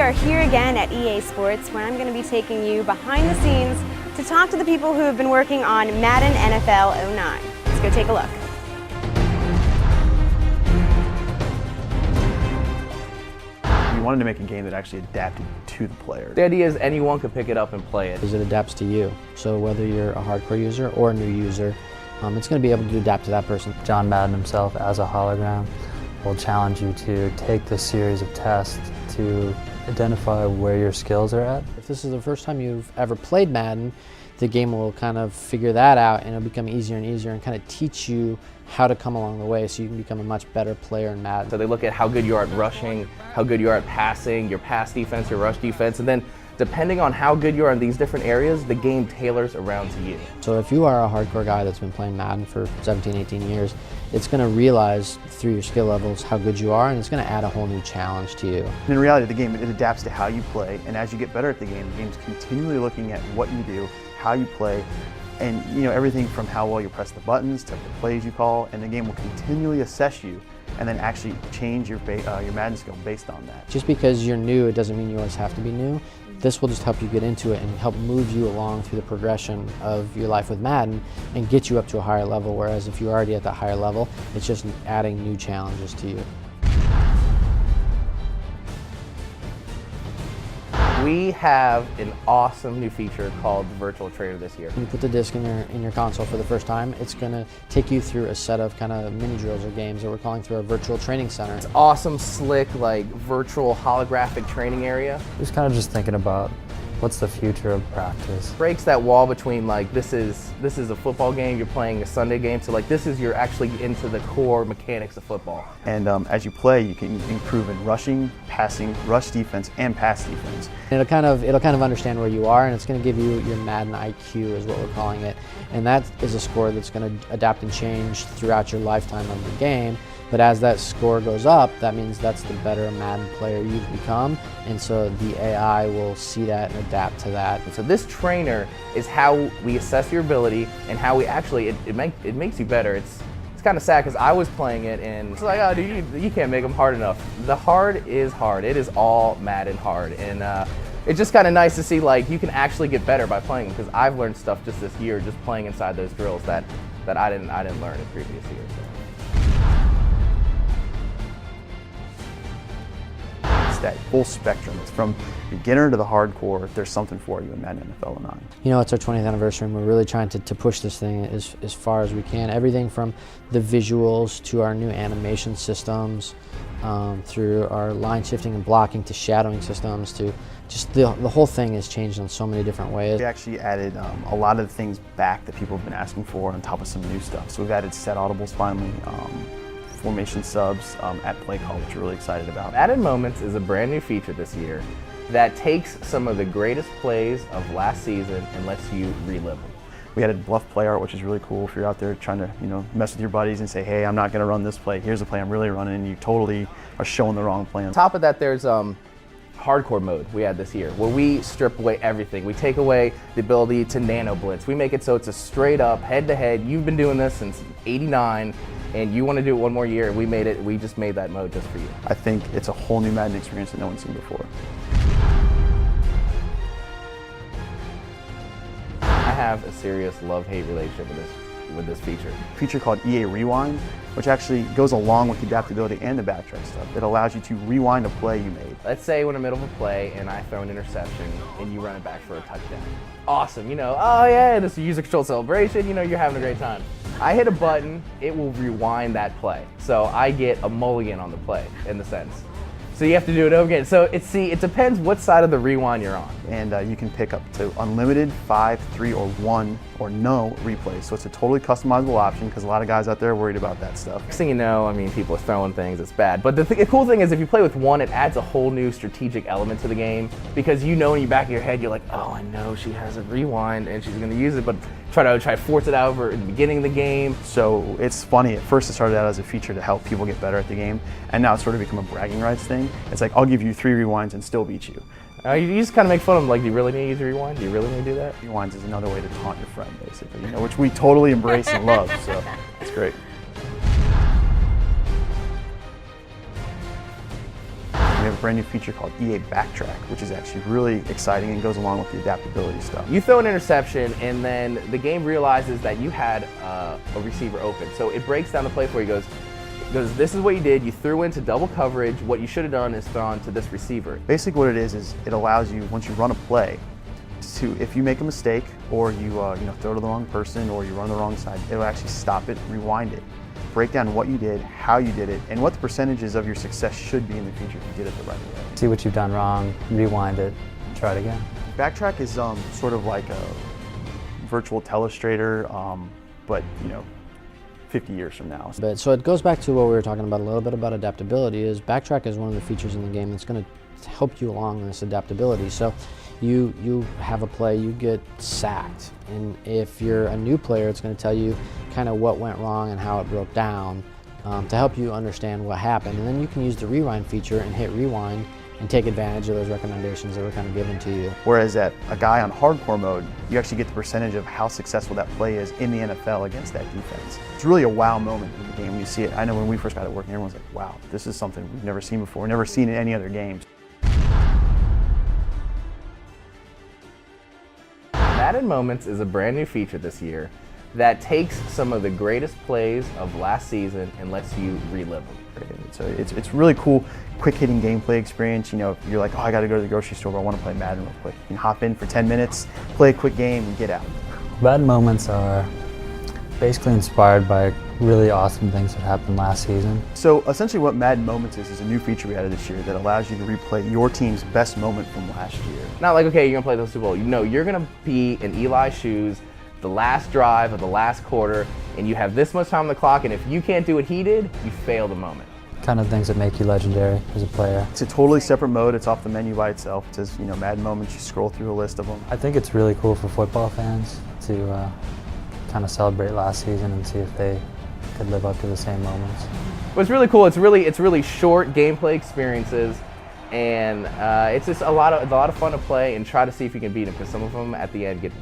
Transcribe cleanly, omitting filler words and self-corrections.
are here again at EA Sports, where I'm going to be taking you behind the scenes to talk to the people who have been working on Madden NFL 09. Let's go take a look. We wanted to make a game that actually adapted to the player. The idea is anyone could pick it up and play it. Because it adapts to you. So whether you're a hardcore user or a new user, it's going to be able to adapt to that person. John Madden himself, as a hologram, will challenge you to take this series of tests to identify where your skills are at. If this is the first time you've ever played Madden, the game will kind of figure that out, and it'll become easier and easier and kind of teach you how to come along the way so you can become a much better player in Madden. So they look at how good you are at rushing, how good you are at passing, your pass defense, your rush defense, and then depending on how good you are in these different areas, the game tailors around to you. So if you are a hardcore guy that's been playing Madden for 17, 18 years, it's going to realize through your skill levels how good you are, and it's going to add a whole new challenge to you. In reality, the game, it adapts to how you play, and as you get better at the game's continually looking at what you do, how you play, and everything from how well you press the buttons to the plays you call, and the game will continually assess you and then actually change your Madden skill based on that. Just because you're new, it doesn't mean you always have to be new. This will just help you get into it and help move you along through the progression of your life with Madden and get you up to a higher level, whereas if you're already at that higher level, it's just adding new challenges to you. We have an awesome new feature called the Virtual Trainer this year. When you put the disc in your console for the first time, it's going to take you through a set of kind of mini drills or games that we're calling through our virtual training center. It's awesome, slick, like virtual holographic training area. Just kind of just thinking about what's the future of practice. Breaks that wall between like this is a football game, you're playing a Sunday game, so like you're actually into the core mechanics of football. And as you play, you can improve in rushing, passing, rush defense, and pass defense. And it'll kind of understand where you are, and it's going to give you your Madden IQ is what we're calling it. And that is a score that's going to adapt and change throughout your lifetime of the game. But as that score goes up, that means that's the better Madden player you've become, and so the AI will see that and adapt to that. So this trainer is how we assess your ability and how we actually, it makes you better. It's kind of sad because I was playing it and it's like, oh dude, you can't make them hard enough. The hard is hard. It is all Madden hard. And it's just kind of nice to see like you can actually get better by playing, because I've learned stuff just this year just playing inside those drills that I didn't learn in previous years. So. That full spectrum. It's from beginner to the hardcore. There's something for you in Madden NFL 09. It's our 20th anniversary, and we're really trying to push this thing as far as we can. Everything from the visuals to our new animation systems, through our line shifting and blocking to shadowing systems, to just the whole thing has changed in so many different ways. We actually added a lot of the things back that people have been asking for on top of some new stuff. So we've added set audibles finally. Formation subs at play call, which we're really excited about. Added Moments is a brand new feature this year that takes some of the greatest plays of last season and lets you relive them. We added bluff play art, which is really cool if you're out there trying to mess with your buddies and say, hey, I'm not going to run this play. Here's the play I'm really running, and you totally are showing the wrong play. On top of that, there's hardcore mode we had this year, where we strip away everything. We take away the ability to nano blitz. We make it so it's a straight up head-to-head. You've been doing this since '89. And you want to do it one more year, we just made that mode just for you. I think it's a whole new Madden experience that no one's seen before. I have a serious love-hate relationship with this feature. A feature called EA Rewind, which actually goes along with the adaptability and the backtrack stuff. It allows you to rewind a play you made. Let's say we're in the middle of a play and I throw an interception and you run it back for a touchdown. Awesome, oh yeah, this is a user-controlled celebration, you're having a great time. I hit a button, it will rewind that play. So I get a mulligan on the play, in the sense. So you have to do it over again. So it depends what side of the rewind you're on. And you can pick up to unlimited, 5, 3, or 1, or no replays. So it's a totally customizable option, because a lot of guys out there are worried about that stuff. Next thing you know, people are throwing things, it's bad. But the cool thing is if you play with one, it adds a whole new strategic element to the game, because in the back of your head, you're like, oh, I know she has a rewind and she's gonna use it, but try to force it out over in the beginning of the game. So it's funny, at first it started out as a feature to help people get better at the game, and now it's sort of become a bragging rights thing. It's like, I'll give you 3 rewinds and still beat you. You just kind of make fun of them, like, do you really need to use a rewind? Do you really need to do that? Rewinds is another way to taunt your friend, basically, which we totally embrace and love, so it's great. We have brand new feature called EA BACKTRAck, which is actually really exciting and goes along with the adaptability stuff. You throw an interception and then the game realizes that you had a receiver open. So it breaks down the play for you, goes, this is what you did, you threw into double coverage, what you should have done is thrown to this receiver. Basically what it is it allows you, once you run a play, to, if you make a mistake or you throw to the wrong person or you run the wrong side, it'll actually stop it, rewind it, break down what you did, how you did it, and what the percentages of your success should be in the future if you did it the right way. See what you've done wrong, rewind it, try it again. BACKTRAck is sort of like a virtual telestrator, but 50 years from now. But so it goes back to what we were talking about a little bit about adaptability. Is BACKTRAck is one of the features in the game that's going to help you along in this adaptability. So you have a play, you get sacked, and if you're a new player, it's going to tell you kind of what went wrong and how it broke down to help you understand what happened. And then you can use the rewind feature and hit rewind and take advantage of those recommendations that were kind of given to you. Whereas at a guy on hardcore mode, you actually get the percentage of how successful that play is in the NFL against that defense. It's really a wow moment in the game when you see it. I know when we first got it working, everyone's like, wow, this is something we've never seen before, never seen in any other games. Madden Moments is a brand new feature this year that takes some of the greatest plays of last season and lets you relive them. So it's really cool, quick hitting gameplay experience. You're like, oh, I got to go to the grocery store, but I want to play Madden real quick. You can hop in for 10 minutes, play a quick game, and get out. Madden Moments are basically inspired by really awesome things that happened last season. So essentially what Madden Moments is a new feature we added this year that allows you to replay your team's best moment from last year. Not like, okay, you're going to play the Super Bowl. You're going to be in Eli's shoes, the last drive of the last quarter, and you have this much time on the clock, and if you can't do what he did, you fail the moment. Kind of things that make you legendary as a player. It's a totally separate mode. It's off the menu by itself. It says, Madden Moments. You scroll through a list of them. I think it's really cool for football fans to kind of celebrate last season and see if they could live up to the same moments. But it's really cool. It's really short gameplay experiences, and it's just a lot of fun to play and try to see if you can beat them, because some of them at the end get